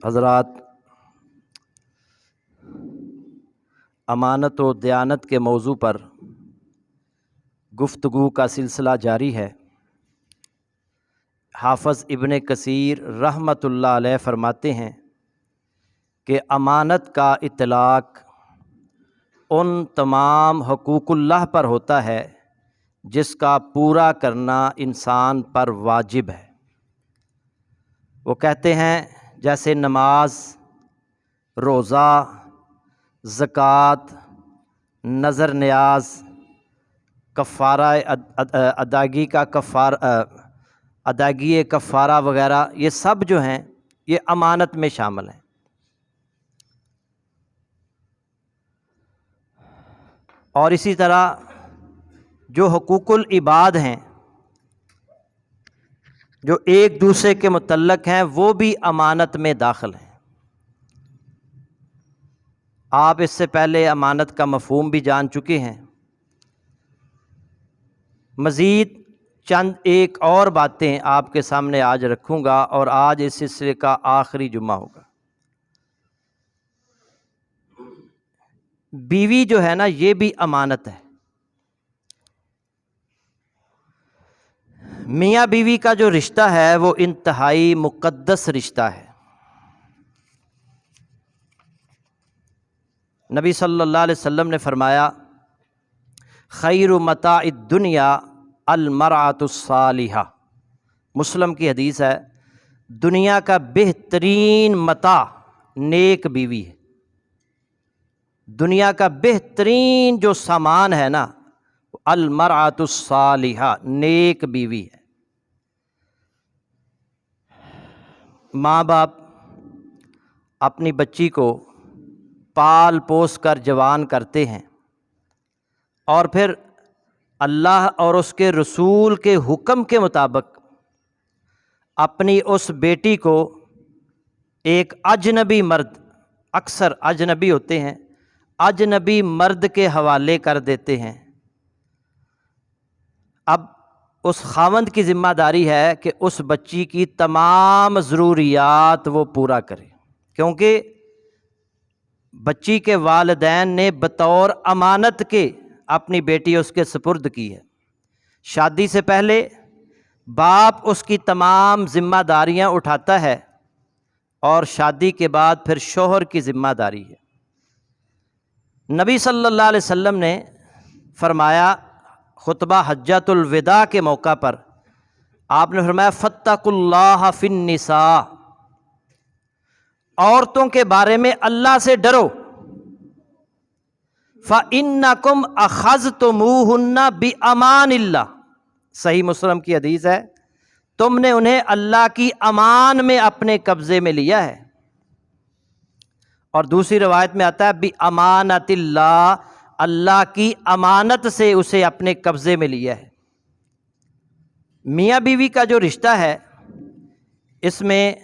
حضرات، امانت و دیانت کے موضوع پر گفتگو کا سلسلہ جاری ہے۔ حافظ ابن کثیر رحمۃ اللہ علیہ فرماتے ہیں کہ امانت کا اطلاق ان تمام حقوق اللہ پر ہوتا ہے جس کا پورا کرنا انسان پر واجب ہے۔ وہ کہتے ہیں جیسے نماز، روزہ، زکوٰۃ، نظر نیاز، کفارہ ادائیگی کفارہ وغیرہ، یہ سب جو ہیں یہ امانت میں شامل ہیں۔ اور اسی طرح جو حقوق العباد ہیں، جو ایک دوسرے کے متعلق ہیں، وہ بھی امانت میں داخل ہیں۔ آپ اس سے پہلے امانت کا مفہوم بھی جان چکے ہیں۔ مزید چند ایک اور باتیں آپ کے سامنے آج رکھوں گا، اور آج اس سلسلے کا آخری جمعہ ہوگا۔ بیوی جو ہے نا، یہ بھی امانت ہے۔ میاں بیوی کا جو رشتہ ہے وہ انتہائی مقدس رشتہ ہے۔ نبی صلی اللہ علیہ وسلم نے فرمایا، خیر متاع الدنیا المرأۃ الصالحہ۔ مسلم کی حدیث ہے، دنیا کا بہترین متاع نیک بیوی ہے۔ دنیا کا بہترین جو سامان ہے نا، المرأۃ الصالحہ، نیک بیوی ہے۔ ماں باپ اپنی بچی کو پال پوس کر جوان کرتے ہیں، اور پھر اللہ اور اس کے رسول کے حکم کے مطابق اپنی اس بیٹی کو ایک اجنبی مرد، اکثر اجنبی ہوتے ہیں، اجنبی مرد کے حوالے کر دیتے ہیں۔ اب اس خاوند کی ذمہ داری ہے کہ اس بچی کی تمام ضروریات وہ پورا کرے، کیونکہ بچی کے والدین نے بطور امانت کے اپنی بیٹی اس کے سپرد کی ہے۔ شادی سے پہلے باپ اس کی تمام ذمہ داریاں اٹھاتا ہے، اور شادی کے بعد پھر شوہر کی ذمہ داری ہے۔ نبی صلی اللہ علیہ وسلم نے فرمایا خطبہ حجۃ الوداع کے موقع پر، آپ نے فرمایا فاتقوا اللہ فی النساء، عورتوں کے بارے میں اللہ سے ڈرو، فإنکم اخذتموہن بأمان اللہ۔ صحیح مسلم کی حدیث ہے، تم نے انہیں اللہ کی امان میں اپنے قبضے میں لیا ہے۔ اور دوسری روایت میں آتا ہے بأمانۃ اللہ، اللہ کی امانت سے اسے اپنے قبضے میں لیا ہے۔ میاں بیوی کا جو رشتہ ہے، اس میں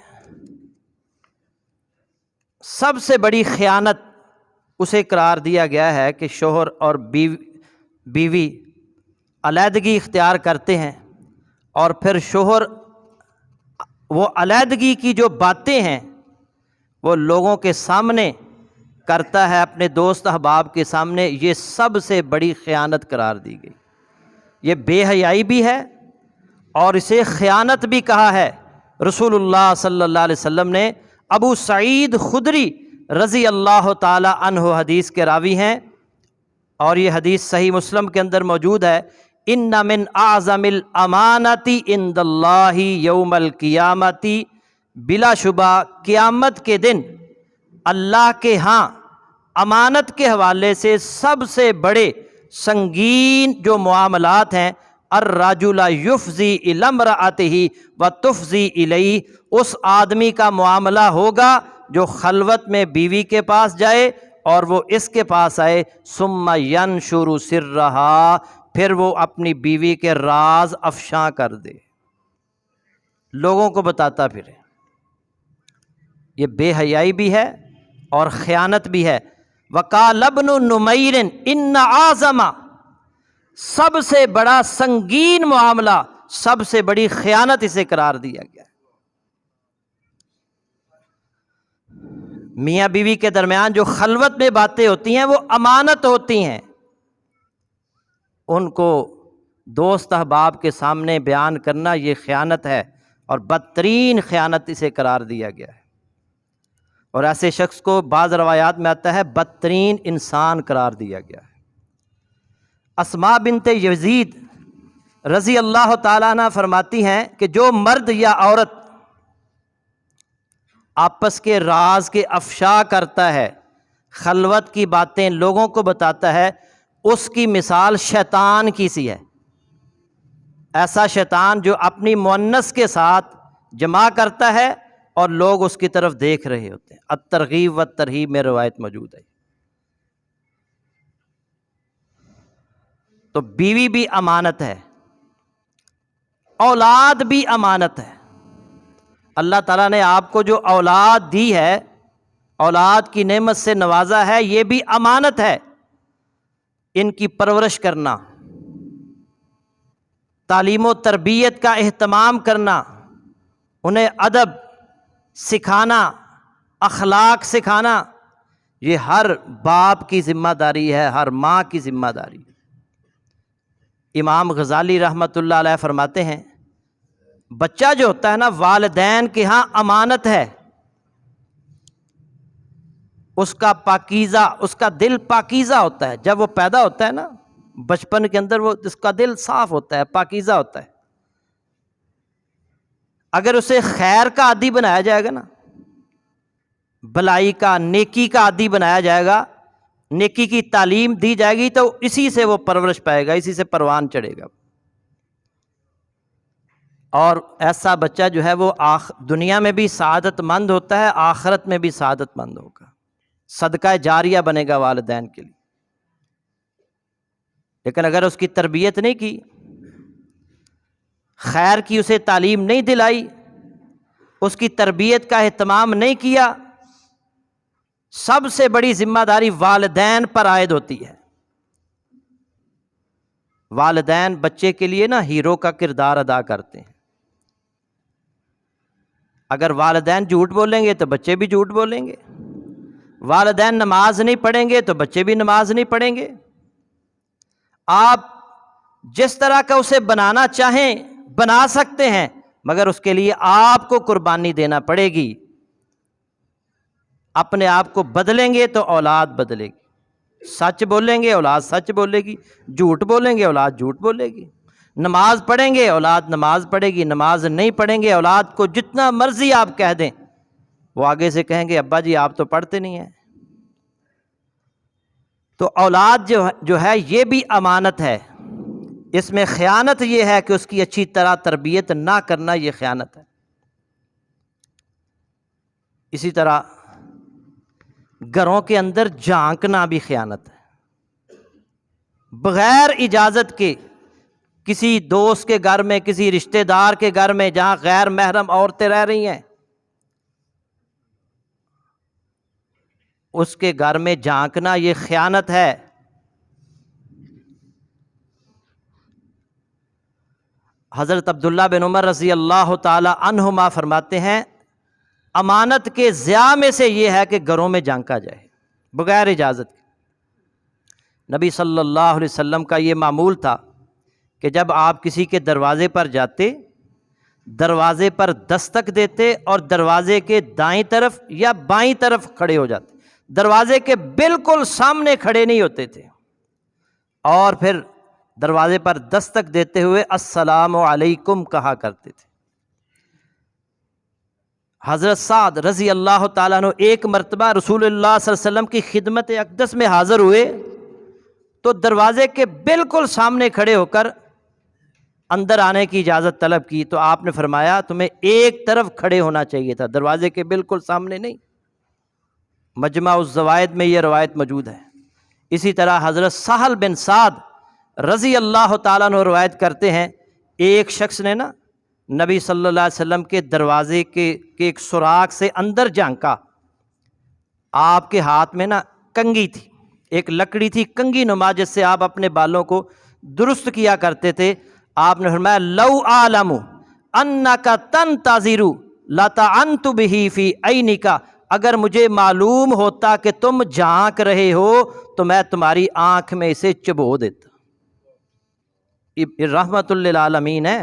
سب سے بڑی خیانت اسے قرار دیا گیا ہے کہ شوہر اور بیوی علیحدگی اختیار کرتے ہیں، اور پھر شوہر وہ علیحدگی کی جو باتیں ہیں وہ لوگوں کے سامنے کرتا ہے، اپنے دوست احباب کے سامنے۔ یہ سب سے بڑی خیانت قرار دی گئی۔ یہ بے حیائی بھی ہے، اور اسے خیانت بھی کہا ہے۔ رسول اللہ صلی اللہ علیہ وسلم نے، ابو سعید خدری رضی اللہ تعالی عنہ حدیث کے راوی ہیں، اور یہ حدیث صحیح مسلم کے اندر موجود ہے، ان من اعظم الامانۃ عند اللہ یوم القیامۃ، بلا شبہ قیامت کے دن اللہ کے ہاں امانت کے حوالے سے سب سے بڑے سنگین جو معاملات ہیں، الرجل یفضی الی امرأتہ وتفضی الیہ، اس آدمی کا معاملہ ہوگا جو خلوت میں بیوی کے پاس جائے اور وہ اس کے پاس آئے، ثم ینشر سرہا، پھر وہ اپنی بیوی کے راز افشاں کر دے، لوگوں کو بتاتا پھرے۔ یہ بے حیائی بھی ہے اور خیانت بھی ہے۔ وقال ابن نمیر ان اعظم، سب سے بڑا سنگین معاملہ، سب سے بڑی خیانت اسے قرار دیا گیا۔ میاں بیوی کے درمیان جو خلوت میں باتیں ہوتی ہیں وہ امانت ہوتی ہیں، ان کو دوست احباب کے سامنے بیان کرنا یہ خیانت ہے، اور بدترین خیانت اسے قرار دیا گیا ہے، اور ایسے شخص کو بعض روایات میں آتا ہے بدترین انسان قرار دیا گیا ہے۔ اسماء بنت یزید رضی اللہ تعالیٰ عنہ فرماتی ہیں کہ جو مرد یا عورت آپس کے راز کے افشا کرتا ہے، خلوت کی باتیں لوگوں کو بتاتا ہے، اس کی مثال شیطان کی سی ہے۔ ایسا شیطان جو اپنی مؤنث کے ساتھ جمع کرتا ہے اور لوگ اس کی طرف دیکھ رہے ہوتے ہیں۔ الترغیب والترہیب میں روایت موجود ہے۔ تو بیوی بھی امانت ہے، اولاد بھی امانت ہے۔ اللہ تعالیٰ نے آپ کو جو اولاد دی ہے، اولاد کی نعمت سے نوازا ہے، یہ بھی امانت ہے۔ ان کی پرورش کرنا، تعلیم و تربیت کا اہتمام کرنا، انہیں ادب سکھانا، اخلاق سکھانا، یہ ہر باپ کی ذمہ داری ہے، ہر ماں کی ذمہ داری ہے۔ امام غزالی رحمۃ اللہ علیہ فرماتے ہیں بچہ جو ہوتا ہے نا والدین کے ہاں امانت ہے، اس کا پاکیزہ، اس کا دل پاکیزہ ہوتا ہے۔ جب وہ پیدا ہوتا ہے نا بچپن کے اندر، وہ اس کا دل صاف ہوتا ہے، پاکیزہ ہوتا ہے۔ اگر اسے خیر کا عادی بنایا جائے گا نا، بلائی کا، نیکی کا عادی بنایا جائے گا، نیکی کی تعلیم دی جائے گی، تو اسی سے وہ پرورش پائے گا، اسی سے پروان چڑھے گا۔ اور ایسا بچہ جو ہے وہ دنیا میں بھی سعادت مند ہوتا ہے، آخرت میں بھی سعادت مند ہوگا، صدقہ جاریہ بنے گا والدین کے لیے۔ لیکن اگر اس کی تربیت نہیں کی، خیر کی اسے تعلیم نہیں دلائی، اس کی تربیت کا اہتمام نہیں کیا، سب سے بڑی ذمہ داری والدین پر عائد ہوتی ہے۔ والدین بچے کے لیے نا ہیرو کا کردار ادا کرتے ہیں۔ اگر والدین جھوٹ بولیں گے تو بچے بھی جھوٹ بولیں گے، والدین نماز نہیں پڑھیں گے تو بچے بھی نماز نہیں پڑھیں گے۔ آپ جس طرح کا اسے بنانا چاہیں بنا سکتے ہیں، مگر اس کے لیے آپ کو قربانی دینا پڑے گی۔ اپنے آپ کو بدلیں گے تو اولاد بدلے گی، سچ بولیں گے اولاد سچ بولے گی، جھوٹ بولیں گے اولاد جھوٹ بولے گی، نماز پڑھیں گے اولاد نماز پڑھے گی، نماز نہیں پڑھیں گے اولاد کو جتنا مرضی آپ کہہ دیں، وہ آگے سے کہیں گے ابا جی آپ تو پڑھتے نہیں ہیں۔ تو اولاد جو ہے یہ بھی امانت ہے، اس میں خیانت یہ ہے کہ اس کی اچھی طرح تربیت نہ کرنا، یہ خیانت ہے۔ اسی طرح گھروں کے اندر جھانکنا بھی خیانت ہے، بغیر اجازت کے کسی دوست کے گھر میں، کسی رشتہ دار کے گھر میں جہاں غیر محرم عورتیں رہ رہی ہیں، اس کے گھر میں جھانکنا یہ خیانت ہے۔ حضرت عبداللہ بن عمر رضی اللہ تعالی عنہما فرماتے ہیں امانت کے ضیاع میں سے یہ ہے کہ گھروں میں جھانکا جائے بغیر اجازت کے۔ نبی صلی اللہ علیہ وسلم کا یہ معمول تھا کہ جب آپ کسی کے دروازے پر جاتے، دروازے پر دستک دیتے اور دروازے کے دائیں طرف یا بائیں طرف کھڑے ہو جاتے، دروازے کے بالکل سامنے کھڑے نہیں ہوتے تھے، اور پھر دروازے پر دستک دیتے ہوئے السلام علیکم کہا کرتے تھے۔ حضرت سعد رضی اللہ تعالیٰ عنہ ایک مرتبہ رسول اللہ صلی اللہ علیہ وسلم کی خدمت اقدس میں حاضر ہوئے تو دروازے کے بالکل سامنے کھڑے ہو کر اندر آنے کی اجازت طلب کی، تو آپ نے فرمایا تمہیں ایک طرف کھڑے ہونا چاہیے تھا، دروازے کے بالکل سامنے نہیں۔ مجمع الزوائد میں یہ روایت موجود ہے۔ اسی طرح حضرت سہل بن سعد رضی اللہ تعالیٰ عنہ روایت کرتے ہیں ایک شخص نے نا نبی صلی اللہ علیہ وسلم کے دروازے کے ایک سوراخ سے اندر جھانکا، آپ کے ہاتھ میں نا کنگھی تھی، ایک لکڑی تھی کنگھی نما جس سے آپ اپنے بالوں کو درست کیا کرتے تھے۔ آپ نے فرمایا لو اعلم انک تنتظر لطعنت به فی عینک اگر مجھے معلوم ہوتا کہ تم جھانک رہے ہو تو میں تمہاری آنکھ میں اسے چبو دیتا۔ یہ رحمت للعالمین ہے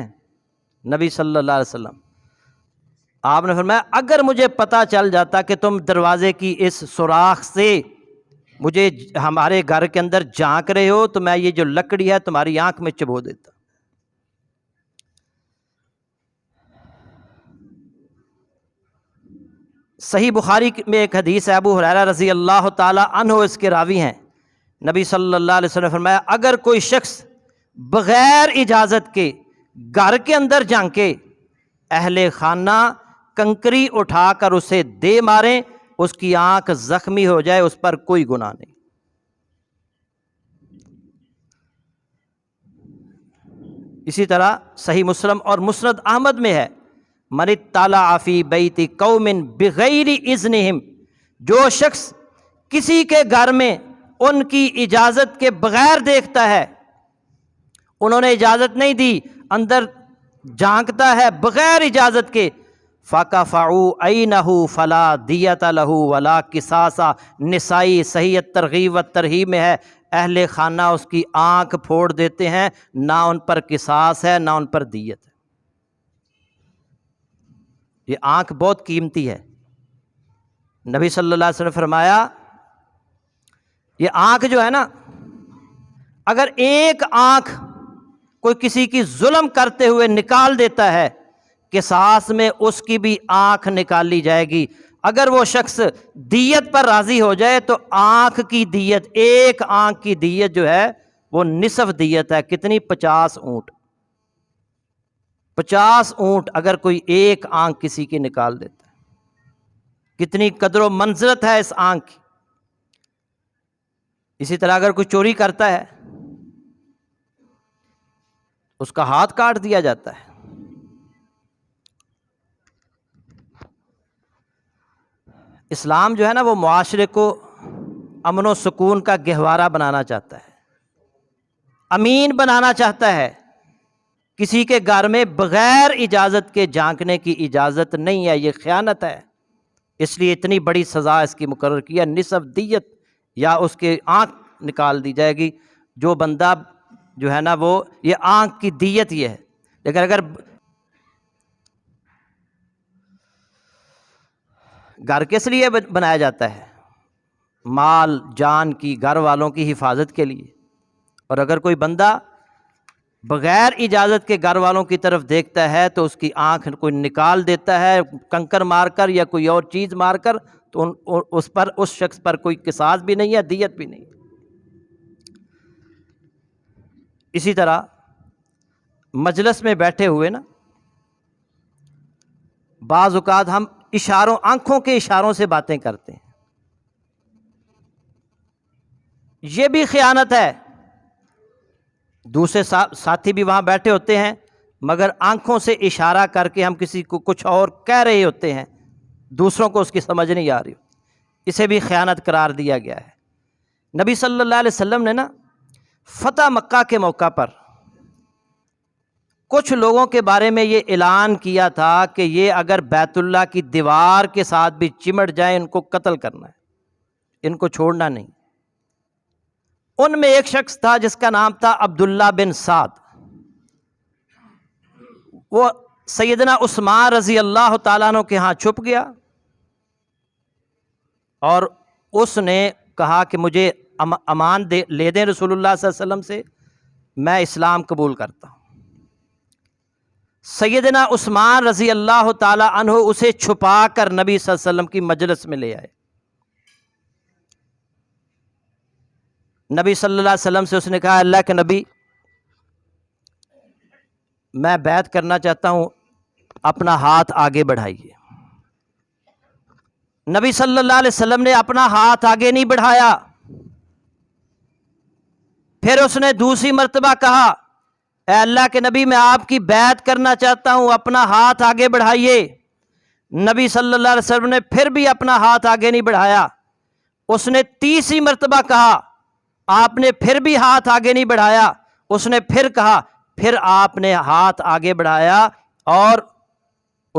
نبی صلی اللہ علیہ وسلم۔ آپ نے فرمایا اگر مجھے پتہ چل جاتا کہ تم دروازے کی اس سوراخ سے مجھے ہمارے گھر کے اندر جھانک رہے ہو تو میں یہ جو لکڑی ہے تمہاری آنکھ میں چبو دیتا۔ صحیح بخاری میں ایک حدیث ہے، ابو ہریرہ رضی اللہ تعالی عنہ اس کے راوی ہیں، نبی صلی اللہ علیہ وسلم نے فرمایا اگر کوئی شخص بغیر اجازت کے گھر کے اندر جھانکے، اہل خانہ کنکری اٹھا کر اسے دے ماریں، اس کی آنکھ زخمی ہو جائے، اس پر کوئی گناہ نہیں۔ اسی طرح صحیح مسلم اور مسند احمد میں ہے، من اطلع فی بیت قوم بغیر اذنہم، جو شخص کسی کے گھر میں ان کی اجازت کے بغیر دیکھتا ہے، انہوں نے اجازت نہیں دی، اندر جھانکتا ہے بغیر اجازت کے، فَقَفَعُوا عَيْنَهُ فَلَا دِيَةَ لَهُ وَلَا قِصَاصَ، نسائی صحیح ترغیب و ترہیب میں ہے، اہل خانہ اس کی آنکھ پھوڑ دیتے ہیں، نہ ان پر قصاص ہے نہ ان پر دیت ہے۔ یہ آنکھ بہت قیمتی ہے۔ نبی صلی اللہ علیہ وسلم نے فرمایا یہ آنکھ جو ہے نا، اگر ایک آنکھ کوئی کسی کی ظلم کرتے ہوئے نکال دیتا ہے، قصاص میں اس کی بھی آنکھ نکالی جائے گی۔ اگر وہ شخص دیت پر راضی ہو جائے تو آنکھ کی دیت، ایک آنکھ کی دیت جو ہے وہ نصف دیت ہے۔ کتنی؟ 50 اونٹ۔ 50 اونٹ اگر کوئی ایک آنکھ کسی کی نکال دیتا ہے، کتنی قدر و منزلت ہے اس آنکھ کی۔ اسی طرح اگر کوئی چوری کرتا ہے اس کا ہاتھ کاٹ دیا جاتا ہے۔ اسلام جو ہے نا وہ معاشرے کو امن و سکون کا گہوارہ بنانا چاہتا ہے، امین بنانا چاہتا ہے۔ کسی کے گھر میں بغیر اجازت کے جھانکنے کی اجازت نہیں ہے، یہ خیانت ہے۔ اس لیے اتنی بڑی سزا اس کی مقرر کی ہے، نصف دیت، یا اس کے آنکھ نکال دی جائے گی۔ جو بندہ جو ہے نا وہ یہ آنکھ کی دیت یہ ہے۔ لیکن اگر گھر کس لیے بنایا جاتا ہے؟ مال جان کی، گھر والوں کی حفاظت کے لیے۔ اور اگر کوئی بندہ بغیر اجازت کے گھر والوں کی طرف دیکھتا ہے تو اس کی آنکھ کوئی نکال دیتا ہے کنکر مار کر یا کوئی اور چیز مار کر، تو اس شخص پر کوئی قصاص بھی نہیں ہے، دیت بھی نہیں۔ اسی طرح مجلس میں بیٹھے ہوئے نا، بعض اوقات ہم اشاروں، آنکھوں کے اشاروں سے باتیں کرتے ہیں، یہ بھی خیانت ہے۔ دوسرے ساتھی بھی وہاں بیٹھے ہوتے ہیں مگر آنکھوں سے اشارہ کر کے ہم کسی کو کچھ اور کہہ رہے ہوتے ہیں، دوسروں کو اس کی سمجھ نہیں آ رہی، اسے بھی خیانت قرار دیا گیا ہے۔ نبی صلی اللہ علیہ وسلم نے نا فتح مکہ کے موقع پر کچھ لوگوں کے بارے میں یہ اعلان کیا تھا کہ یہ اگر بیت اللہ کی دیوار کے ساتھ بھی چمٹ جائیں ان کو قتل کرنا ہے، ان کو چھوڑنا نہیں۔ ان میں ایک شخص تھا جس کا نام تھا عبداللہ بن سعد، وہ سیدنا عثمان رضی اللہ تعالیٰ عنہ کے ہاں چھپ گیا اور اس نے کہا کہ مجھے امان لے دیں رسول اللہ صلی اللہ علیہ وسلم سے، میں اسلام قبول کرتا ہوں۔ سیدنا عثمان رضی اللہ تعالی عنہ اسے چھپا کر نبی صلی اللہ علیہ وسلم کی مجلس میں لے آئے۔ نبی صلی اللہ علیہ وسلم سے اس نے کہا اللہ کے نبی میں بیعت کرنا چاہتا ہوں، اپنا ہاتھ آگے بڑھائیے۔ نبی صلی اللہ علیہ وسلم نے اپنا ہاتھ آگے نہیں بڑھایا۔ پھر اس نے دوسری مرتبہ کہا اے اللہ کے نبی میں آپ کی بیعت کرنا چاہتا ہوں، اپنا ہاتھ آگے بڑھائیے۔ نبی صلی اللہ علیہ وسلم نے پھر بھی اپنا ہاتھ آگے نہیں بڑھایا۔ اس نے تیسری مرتبہ کہا، آپ نے پھر بھی ہاتھ آگے نہیں بڑھایا۔ اس نے پھر کہا، پھر آپ نے ہاتھ آگے بڑھایا اور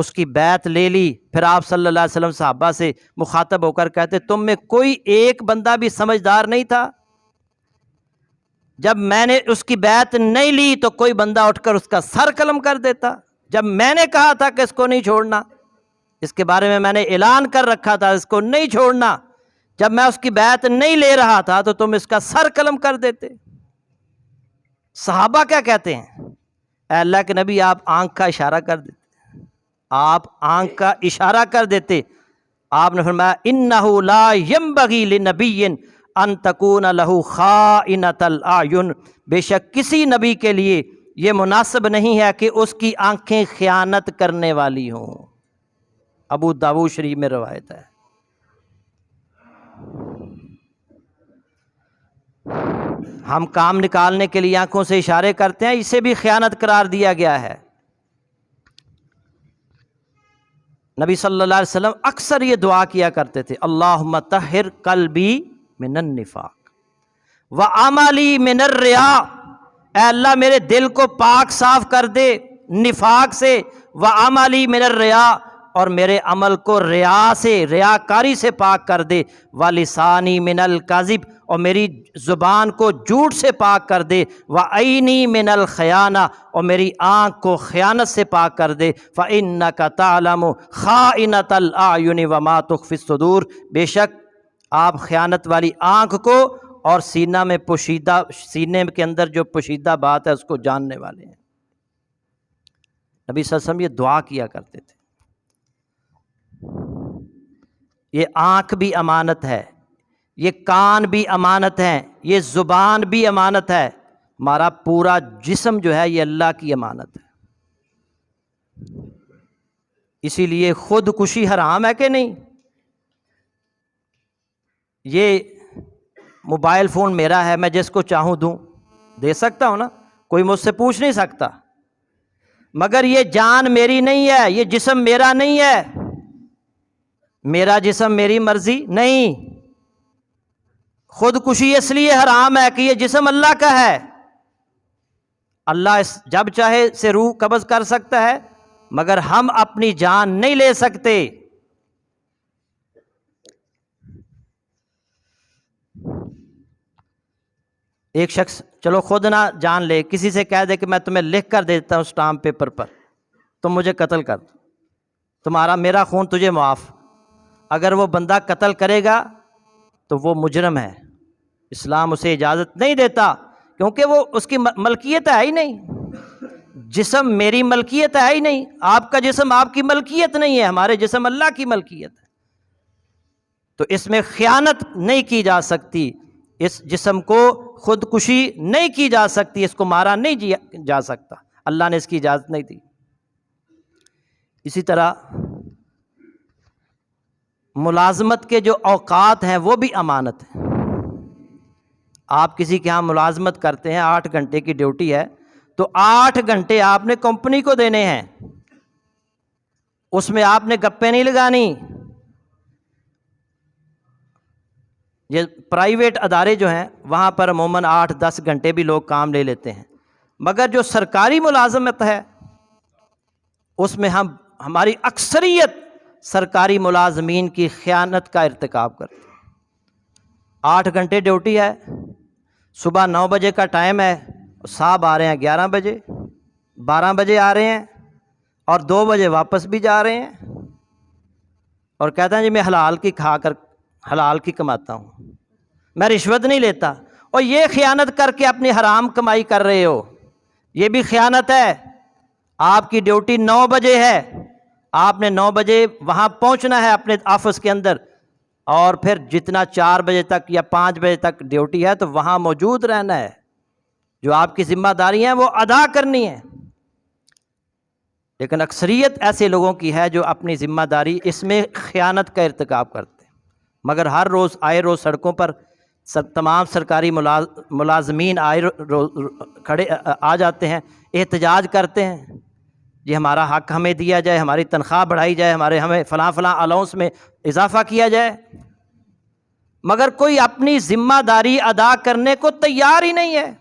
اس کی بیعت لے لی۔ پھر آپ صلی اللہ علیہ وسلم صحابہ سے مخاطب ہو کر کہتے تم میں کوئی ایک بندہ بھی سمجھدار نہیں تھا؟ جب میں نے اس کی بیعت نہیں لی تو کوئی بندہ اٹھ کر اس کا سر قلم کر دیتا۔ جب میں نے کہا تھا کہ اس کو نہیں چھوڑنا، اس کے بارے میں نے اعلان کر رکھا تھا اس کو نہیں چھوڑنا، جب میں اس کی بیعت نہیں لے رہا تھا تو تم اس کا سر قلم کر دیتے۔ صحابہ کیا کہتے ہیں؟ اے اللہ کے نبی آپ آنکھ کا اشارہ کر دیتے، آپ آنکھ کا اشارہ کر دیتے۔ آپ نے فرمایا انہ لا ینبغی لنبی ان تکون لہ خائنۃ الاعین، بے شک کسی نبی کے لیے یہ مناسب نہیں ہے کہ اس کی آنکھیں خیانت کرنے والی ہوں۔ ابو داؤد شریف میں روایت ہے۔ ہم کام نکالنے کے لیے آنکھوں سے اشارے کرتے ہیں، اسے بھی خیانت قرار دیا گیا ہے۔ نبی صلی اللہ علیہ وسلم اکثر یہ دعا کیا کرتے تھے اللہم طہر قلبی من النفاق وعملی من الریا، اے اللہ میرے دل کو پاک صاف کر دے نفاق سے، وعملی من الریا، اور میرے عمل کو ریا سے، ریاکاری سے پاک کر دے، وَلِسَانِي مِنَ الْكَذِبِ، اور میری زبان کو جھوٹ سے پاک کر دے، وَعَيْنِي مِنَ الْخِيَانَةِ، اور میری آنکھ کو خیانت سے پاک کر دے، فَإِنَّكَ تَعْلَمُ خَائِنَةَ الْأَعْيُنِ وَمَا تُخْفِي الصُّدُورُ، بے شک آپ خیانت والی آنکھ کو اور سینہ میں پوشیدہ، سینے کے اندر جو پوشیدہ بات ہے اس کو جاننے والے ہیں۔ نبی صلی اللہ علیہ وسلم یہ دعا کیا کرتے تھے۔ یہ آنکھ بھی امانت ہے، یہ کان بھی امانت ہے، یہ زبان بھی امانت ہے، ہمارا پورا جسم جو ہے یہ اللہ کی امانت ہے۔ اسی لیے خودکشی حرام ہے کہ نہیں؟ یہ موبائل فون میرا ہے، میں جس کو چاہوں دوں، دے سکتا ہوں نا، کوئی مجھ سے پوچھ نہیں سکتا، مگر یہ جان میری نہیں ہے، یہ جسم میرا نہیں ہے، میرا جسم میری مرضی نہیں۔ خودکشی اس لیے حرام ہے کہ یہ جسم اللہ کا ہے، اللہ جب چاہے سے روح قبض کر سکتا ہے، مگر ہم اپنی جان نہیں لے سکتے۔ ایک شخص چلو خود نہ جان لے، کسی سے کہہ دے کہ میں تمہیں لکھ کر دیتا ہوں اسٹامپ پیپر پر، تم مجھے قتل کر دو، تمہارا میرا خون تجھے معاف۔ اگر وہ بندہ قتل کرے گا تو وہ مجرم ہے، اسلام اسے اجازت نہیں دیتا، کیونکہ وہ اس کی ملکیت ہے ہی نہیں، جسم میری ملکیت ہے ہی نہیں، آپ کا جسم آپ کی ملکیت نہیں ہے، ہمارے جسم اللہ کی ملکیت ہے، تو اس میں خیانت نہیں کی جا سکتی، اس جسم کو خودکشی نہیں کی جا سکتی، اس کو مارا نہیں جا سکتا، اللہ نے اس کی اجازت نہیں دی۔ اسی طرح ملازمت کے جو اوقات ہیں وہ بھی امانت ہیں۔ آپ کسی کے ہاں ملازمت کرتے ہیں، 8 گھنٹے کی ڈیوٹی ہے، تو 8 گھنٹے آپ نے کمپنی کو دینے ہیں، اس میں آپ نے گپیں نہیں لگانی۔ یہ پرائیویٹ ادارے جو ہیں وہاں پر عموماً 8-10 گھنٹے بھی لوگ کام لے لیتے ہیں، مگر جو سرکاری ملازمت ہے اس میں ہماری اکثریت سرکاری ملازمین کی خیانت کا ارتکاب کرتے ہیں۔ 8 گھنٹے ڈیوٹی ہے، صبح 9 بجے کا ٹائم ہے، صاحب آ رہے ہیں 11 بجے، 12 بجے آ رہے ہیں اور 2 بجے واپس بھی جا رہے ہیں، اور کہتے ہیں جی میں حلال کی کھا کر حلال کی کماتا ہوں، میں رشوت نہیں لیتا، اور یہ خیانت کر کے اپنی حرام کمائی کر رہے ہو، یہ بھی خیانت ہے۔ آپ کی ڈیوٹی 9 بجے ہے، آپ نے 9 بجے وہاں پہنچنا ہے اپنے آفس کے اندر، اور پھر جتنا 4 بجے تک یا 5 بجے تک ڈیوٹی ہے تو وہاں موجود رہنا ہے، جو آپ کی ذمہ داری ہیں وہ ادا کرنی ہے۔ لیکن اکثریت ایسے لوگوں کی ہے جو اپنی ذمہ داری اس میں خیانت کا ارتکاب کرتے ہیں، مگر ہر روز آئے روز سڑکوں پر تمام سرکاری ملازمین آئے روز کھڑے آ جاتے ہیں، احتجاج کرتے ہیں، یہ ہمارا حق ہمیں دیا جائے، ہماری تنخواہ بڑھائی جائے، ہمیں فلاں الاؤنس میں اضافہ کیا جائے، مگر کوئی اپنی ذمہ داری ادا کرنے کو تیار ہی نہیں ہے۔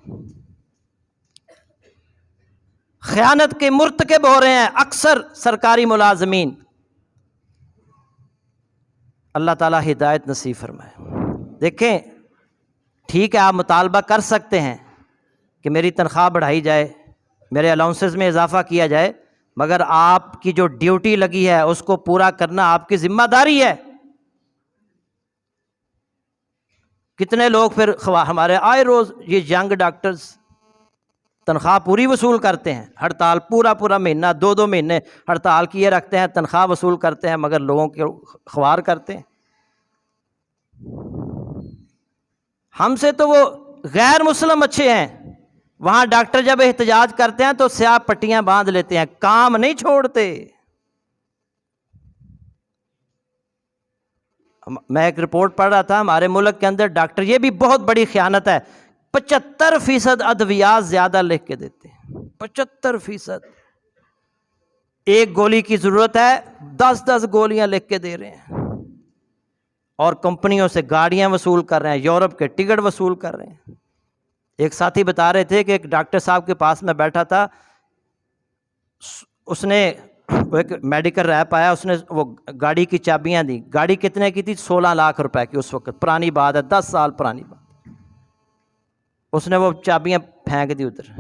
خیانت کے مرتکب ہو رہے ہیں اکثر سرکاری ملازمین۔ اللہ تعالیٰ ہدایت نصیب فرمائے۔ دیکھیں ٹھیک ہے آپ مطالبہ کر سکتے ہیں کہ میری تنخواہ بڑھائی جائے، میرے الاؤنسز میں اضافہ کیا جائے، مگر آپ کی جو ڈیوٹی لگی ہے اس کو پورا کرنا آپ کی ذمہ داری ہے۔ کتنے لوگ پھر ہمارے آئے روز یہ ینگ ڈاکٹرز تنخواہ پوری وصول کرتے ہیں، ہڑتال پورا مہینہ 2 مہینے ہڑتال کیے رکھتے ہیں، تنخواہ وصول کرتے ہیں، مگر لوگوں کے خوار کرتے ہیں۔ ہم سے تو وہ غیر مسلم اچھے ہیں، وہاں ڈاکٹر جب احتجاج کرتے ہیں تو سیاہ پٹیاں باندھ لیتے ہیں، کام نہیں چھوڑتے۔ میں ایک رپورٹ پڑھ رہا تھا، ہمارے ملک کے اندر ڈاکٹر، یہ بھی بہت بڑی خیانت ہے، 75% ادویات زیادہ لکھ کے دیتے ہیں، 75%۔ ایک گولی کی ضرورت ہے 10 گولیاں لکھ کے دے رہے ہیں، اور کمپنیوں سے گاڑیاں وصول کر رہے ہیں، یورپ کے ٹکٹ وصول کر رہے ہیں۔ ایک ساتھی بتا رہے تھے کہ ایک ڈاکٹر صاحب کے پاس میں بیٹھا تھا، اس نے وہ ایک میڈیکل ریپ آیا، اس نے وہ گاڑی کی چابیاں دی، گاڑی کتنے کی تھی؟ 16 لاکھ روپے کی، اس وقت پرانی بات ہے، 10 سال پرانی بات۔ اس نے وہ چابیاں پھینک دی ادھر۔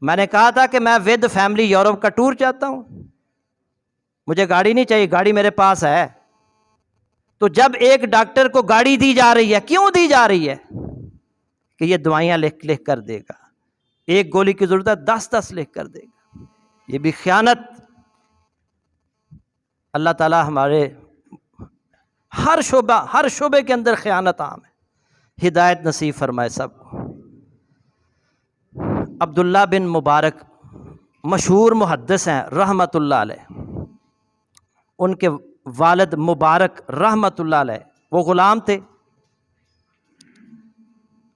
میں نے کہا تھا کہ میں ود فیملی یورپ کا ٹور چاہتا ہوں، مجھے گاڑی نہیں چاہیے، گاڑی میرے پاس ہے۔ تو جب ایک ڈاکٹر کو گاڑی دی جا رہی ہے، کیوں دی جا رہی ہے؟ کہ یہ دوائیاں لکھ کر دے گا، ایک گولی کی ضرورت ہے 10 لکھ کر دے گا۔ یہ بھی خیانت۔ اللہ تعالیٰ ہمارے ہر شعبے کے اندر خیانت عام ہے، ہدایت نصیب فرمائے سب کو۔ عبداللہ بن مبارک مشہور محدث ہیں رحمۃ اللہ علیہ، ان کے والد مبارک رحمۃ اللہ علیہ وہ غلام تھے،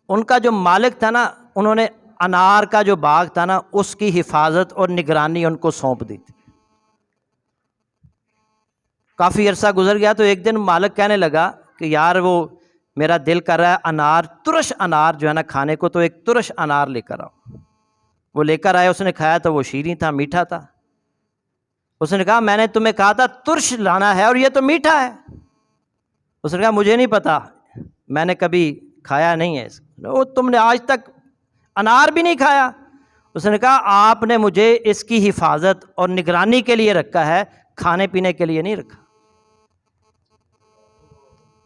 ان کا جو مالک تھا نا، انہوں نے انار کا جو باغ تھا نا اس کی حفاظت اور نگرانی ان کو سونپ دی تھی۔ کافی عرصہ گزر گیا تو ایک دن مالک کہنے لگا کہ یار وہ میرا دل کر رہا ہے انار، ترش انار جو ہے نا کھانے کو، تو ایک ترش انار لے کر آؤ۔ وہ لے کر آئے، اس نے کھایا تو وہ شیریں تھا، میٹھا تھا۔ اس نے کہا میں نے تمہیں کہا تھا ترش لانا ہے اور یہ تو میٹھا ہے۔ اس نے کہا مجھے نہیں پتا، میں نے کبھی کھایا نہیں ہے، وہ تم نے آج تک انار بھی نہیں کھایا۔ اس نے کہا آپ نے مجھے اس کی حفاظت اور نگرانی کے لیے رکھا ہے، کھانے پینے کے لیے نہیں رکھا۔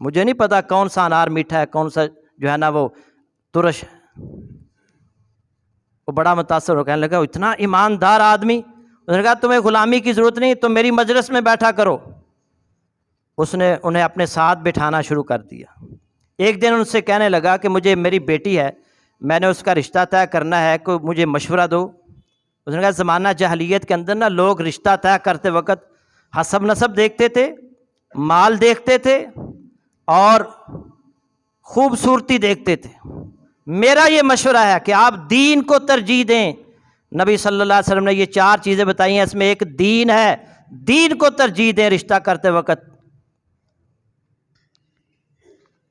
مجھے نہیں پتا کون سا انار میٹھا ہے، کون سا جو ہے نا وہ ترش ہے۔ وہ بڑا متاثر ہو کہنے لگا اتنا ایماندار آدمی۔ اس نے کہا تمہیں غلامی کی ضرورت نہیں، تم میری مجلس میں بیٹھا کرو۔ اس نے انہیں اپنے ساتھ بٹھانا شروع کر دیا۔ ایک دن ان سے کہنے لگا کہ مجھے میری بیٹی ہے، میں نے اس کا رشتہ طے کرنا ہے، کوئی مجھے مشورہ دو۔ اس نے کہا زمانہ جاہلیت کے اندر نا لوگ رشتہ طے کرتے وقت حسب نسب دیکھتے تھے، مال دیکھتے تھے اور خوبصورتی دیکھتے تھے۔ میرا یہ مشورہ ہے کہ آپ دین کو ترجیح دیں۔ نبی صلی اللہ علیہ وسلم نے یہ 4 چیزیں بتائی ہیں، اس میں ایک دین ہے، دین کو ترجیح دیں رشتہ کرتے وقت۔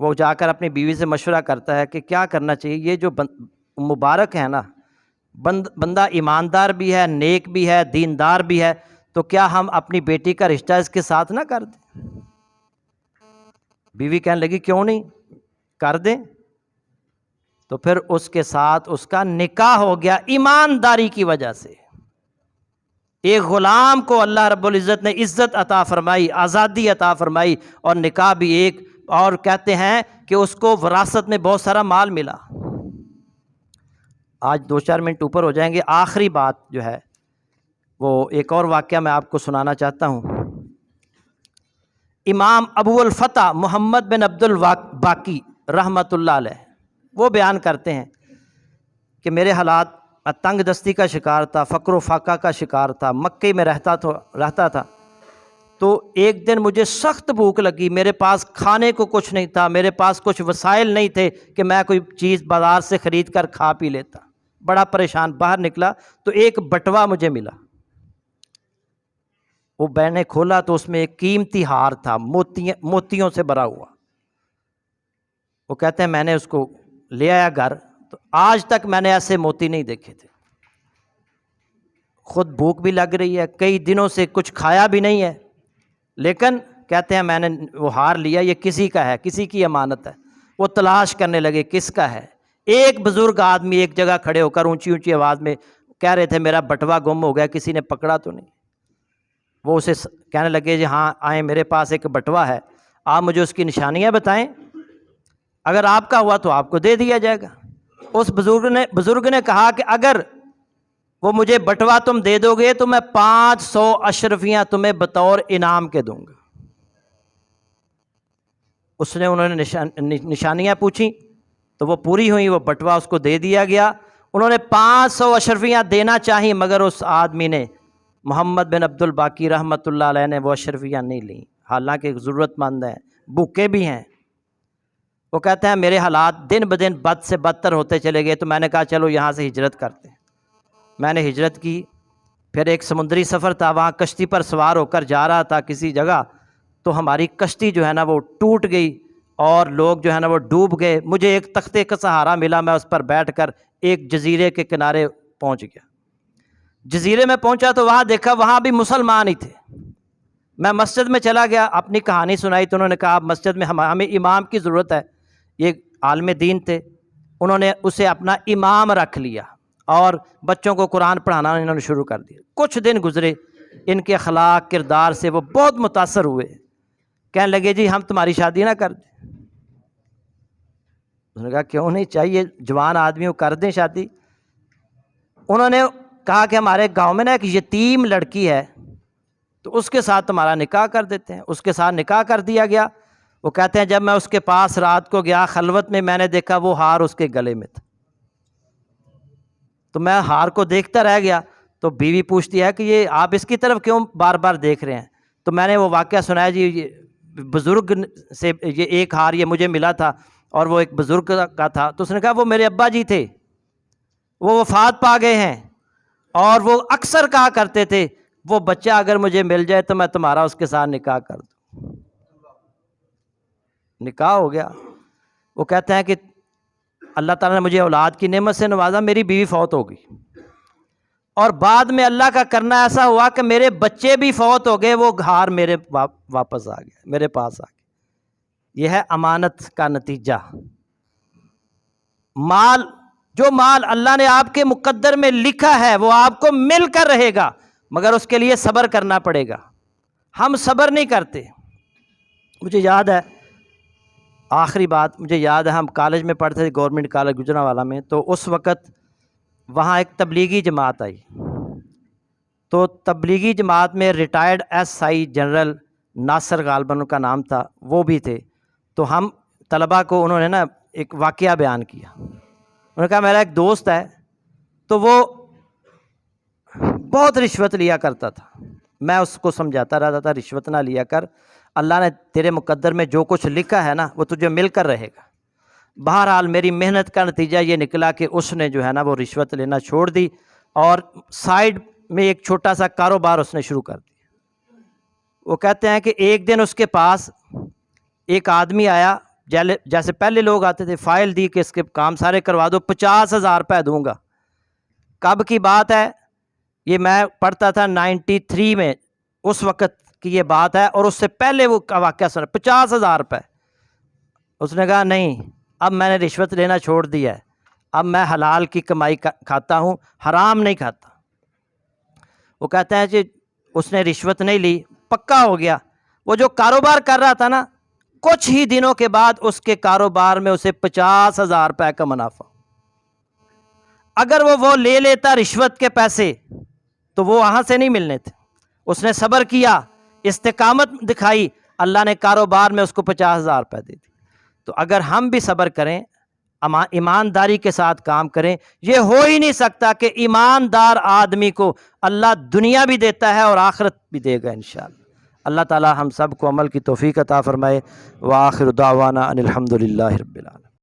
وہ جا کر اپنی بیوی سے مشورہ کرتا ہے کہ کیا کرنا چاہیے، یہ جو مبارک ہے نا بندہ ایماندار بھی ہے، نیک بھی ہے، دیندار بھی ہے، تو کیا ہم اپنی بیٹی کا رشتہ اس کے ساتھ نہ کر دیں؟ بیوی کہنے لگی کیوں نہیں، کر دیں۔ تو پھر اس کے ساتھ اس کا نکاح ہو گیا ایمانداری کی وجہ سے۔ ایک غلام کو اللہ رب العزت نے عزت عطا فرمائی، آزادی عطا فرمائی، اور نکاح بھی ایک، اور کہتے ہیں کہ اس کو وراثت میں بہت سارا مال ملا۔ آج 2-4 منٹ اوپر ہو جائیں گے، آخری بات جو ہے وہ ایک اور واقعہ میں آپ کو سنانا چاہتا ہوں۔ امام ابو الفتح محمد بن عبد الباقی رحمۃ اللہ علیہ وہ بیان کرتے ہیں کہ میرے حالات تنگ دستی کا شکار تھا، فقر و فاقہ کا شکار تھا، مکے میں رہتا تھا۔ تو ایک دن مجھے سخت بھوک لگی، میرے پاس کھانے کو کچھ نہیں تھا، میرے پاس کچھ وسائل نہیں تھے کہ میں کوئی چیز بازار سے خرید کر کھا پی لیتا۔ بڑا پریشان باہر نکلا تو ایک بٹوا مجھے ملا، وہ میں نے کھولا تو اس میں ایک قیمتی ہار تھا، موتیوں سے بھرا ہوا۔ وہ کہتے ہیں میں نے اس کو لے آیا گھر، تو آج تک میں نے ایسے موتی نہیں دیکھے تھے۔ خود بھوک بھی لگ رہی ہے، کئی دنوں سے کچھ کھایا بھی نہیں ہے، لیکن کہتے ہیں میں نے وہ ہار لیا، یہ کسی کا ہے، کسی کی امانت ہے۔ وہ تلاش کرنے لگے کس کا ہے۔ ایک بزرگ آدمی ایک جگہ کھڑے ہو کر اونچی اونچی آواز میں کہہ رہے تھے میرا بٹوا گم ہو گیا، کسی نے پکڑا تو نہیں۔ وہ اسے کہنے لگے جی ہاں آئیں، میرے پاس ایک بٹوا ہے، آپ مجھے اس کی نشانیاں بتائیں، اگر آپ کا ہوا تو آپ کو دے دیا جائے گا۔ اس بزرگ نے کہا کہ اگر وہ مجھے بٹوا تم دے دو گے تو میں 500 اشرفیاں تمہیں بطور انعام کے دوں گا۔ انہوں نے نشانیاں پوچھیں تو وہ پوری ہوئیں، وہ بٹوا اس کو دے دیا گیا۔ انہوں نے 500 اشرفیاں دینا چاہیں، مگر اس آدمی نے، محمد بن عبد الباقی رحمۃ اللہ علیہ نے، وہ اشرفیاں نہیں لیں، حالانکہ ضرورت مند ہیں، بھوکے بھی ہیں۔ وہ کہتے ہیں میرے حالات دن بدن بد سے بدتر ہوتے چلے گئے، تو میں نے کہا چلو یہاں سے ہجرت کرتے ہیں۔ میں نے ہجرت کی، پھر ایک سمندری سفر تھا، وہاں کشتی پر سوار ہو کر جا رہا تھا کسی جگہ، تو ہماری کشتی جو ہے نا وہ ٹوٹ گئی اور لوگ جو ہے نا وہ ڈوب گئے۔ مجھے ایک تختے کا سہارا ملا، میں اس پر بیٹھ کر ایک جزیرے کے کنارے پہنچ گیا۔ جزیرے میں پہنچا تو وہاں دیکھا وہاں بھی مسلمان ہی تھے۔ میں مسجد میں چلا گیا، اپنی کہانی سنائی تو انہوں نے کہا مسجد میں ہمیں امام کی ضرورت ہے۔ یہ عالم دین تھے، انہوں نے اسے اپنا امام رکھ لیا اور بچوں کو قرآن پڑھانا انہوں نے شروع کر دیا۔ کچھ دن گزرے، ان کے اخلاق کردار سے وہ بہت متاثر ہوئے، کہنے لگے جی ہم تمہاری شادی نہ کر دیں۔ انہوں نے کہا کیوں نہیں، چاہیے جوان آدمیوں کر دیں شادی۔ انہوں نے کہا کہ ہمارے گاؤں میں نا ایک یتیم لڑکی ہے، تو اس کے ساتھ تمہارا نکاح کر دیتے ہیں۔ اس کے ساتھ نکاح کر دیا گیا۔ وہ کہتے ہیں جب میں اس کے پاس رات کو گیا خلوت میں نے دیکھا وہ ہار اس کے گلے میں تھا، تو میں ہار کو دیکھتا رہ گیا۔ تو بیوی پوچھتی ہے کہ یہ آپ اس کی طرف کیوں بار بار دیکھ رہے ہیں؟ تو میں نے وہ واقعہ سنایا جی، یہ بزرگ سے یہ ایک ہار یہ مجھے ملا تھا اور وہ ایک بزرگ کا تھا۔ تو اس نے کہا وہ میرے ابا جی تھے، وہ وفات پا گئے ہیں، اور وہ اکثر کہا کرتے تھے وہ بچہ اگر مجھے مل جائے تو میں تمہارا اس کے ساتھ نکاح کر دوں۔ نکاح ہو گیا۔ وہ کہتے ہیں کہ اللہ تعالیٰ نے مجھے اولاد کی نعمت سے نوازا، میری بیوی فوت ہو گئی، اور بعد میں اللہ کا کرنا ایسا ہوا کہ میرے بچے بھی فوت ہو گئے، وہ ہار میرے واپس آ گیا، میرے پاس آ گیا۔ یہ ہے امانت کا نتیجہ۔ جو مال اللہ نے آپ کے مقدر میں لکھا ہے وہ آپ کو مل کر رہے گا، مگر اس کے لیے صبر کرنا پڑے گا۔ ہم صبر نہیں کرتے۔ مجھے یاد ہے، آخری بات مجھے یاد ہے، ہم کالج میں پڑھتے تھے، گورنمنٹ کالج گجرانوالہ میں، تو اس وقت وہاں ایک تبلیغی جماعت آئی، تو تبلیغی جماعت میں ریٹائرڈ ایس آئی جنرل ناصر غالباً ان کا نام تھا، وہ بھی تھے۔ تو ہم طلباء کو انہوں نے نا ایک واقعہ بیان کیا۔ انہوں نے کہا میرا ایک دوست ہے، تو وہ بہت رشوت لیا کرتا تھا، میں اس کو سمجھاتا رہتا تھا رشوت نہ لیا کر، اللہ نے تیرے مقدر میں جو کچھ لکھا ہے نا وہ تجھے مل کر رہے گا۔ بہرحال میری محنت کا نتیجہ یہ نکلا کہ اس نے جو ہے نا وہ رشوت لینا چھوڑ دی، اور سائیڈ میں ایک چھوٹا سا کاروبار اس نے شروع کر دیا۔ وہ کہتے ہیں کہ ایک دن اس کے پاس ایک آدمی آیا، جیسے پہلے لوگ آتے تھے، فائل دی کہ اس کے کام سارے کروا دو، 50,000 روپے دوں گا۔ کب کی بات ہے یہ؟ میں پڑھتا تھا 93 میں، اس وقت کی یہ بات ہے، اور اس سے پہلے وہ کا واقعہ سنا، 50,000 روپے۔ اس نے کہا نہیں، اب میں نے رشوت لینا چھوڑ دیا ہے، اب میں حلال کی کمائی کھاتا ہوں، حرام نہیں کھاتا۔ وہ کہتے ہیں کہ اس نے رشوت نہیں لی، پکا ہو گیا۔ وہ جو کاروبار کر رہا تھا نا، کچھ ہی دنوں کے بعد اس کے کاروبار میں اسے 50,000 روپے کا منافع۔ اگر وہ لے لیتا رشوت کے پیسے تو وہ وہاں سے نہیں ملنے تھے۔ اس نے صبر کیا، استقامت دکھائی، اللہ نے کاروبار میں اس کو 50,000 روپے دے دی۔ تو اگر ہم بھی صبر کریں، ایمانداری کے ساتھ کام کریں، یہ ہو ہی نہیں سکتا کہ ایماندار آدمی کو اللہ دنیا بھی دیتا ہے اور آخرت بھی دے گا انشاءاللہ۔ اللہ تعالی ہم سب کو عمل کی توفیق عطا فرمائے۔ وآخر دعوانا ان الحمد للہ رب العالمین۔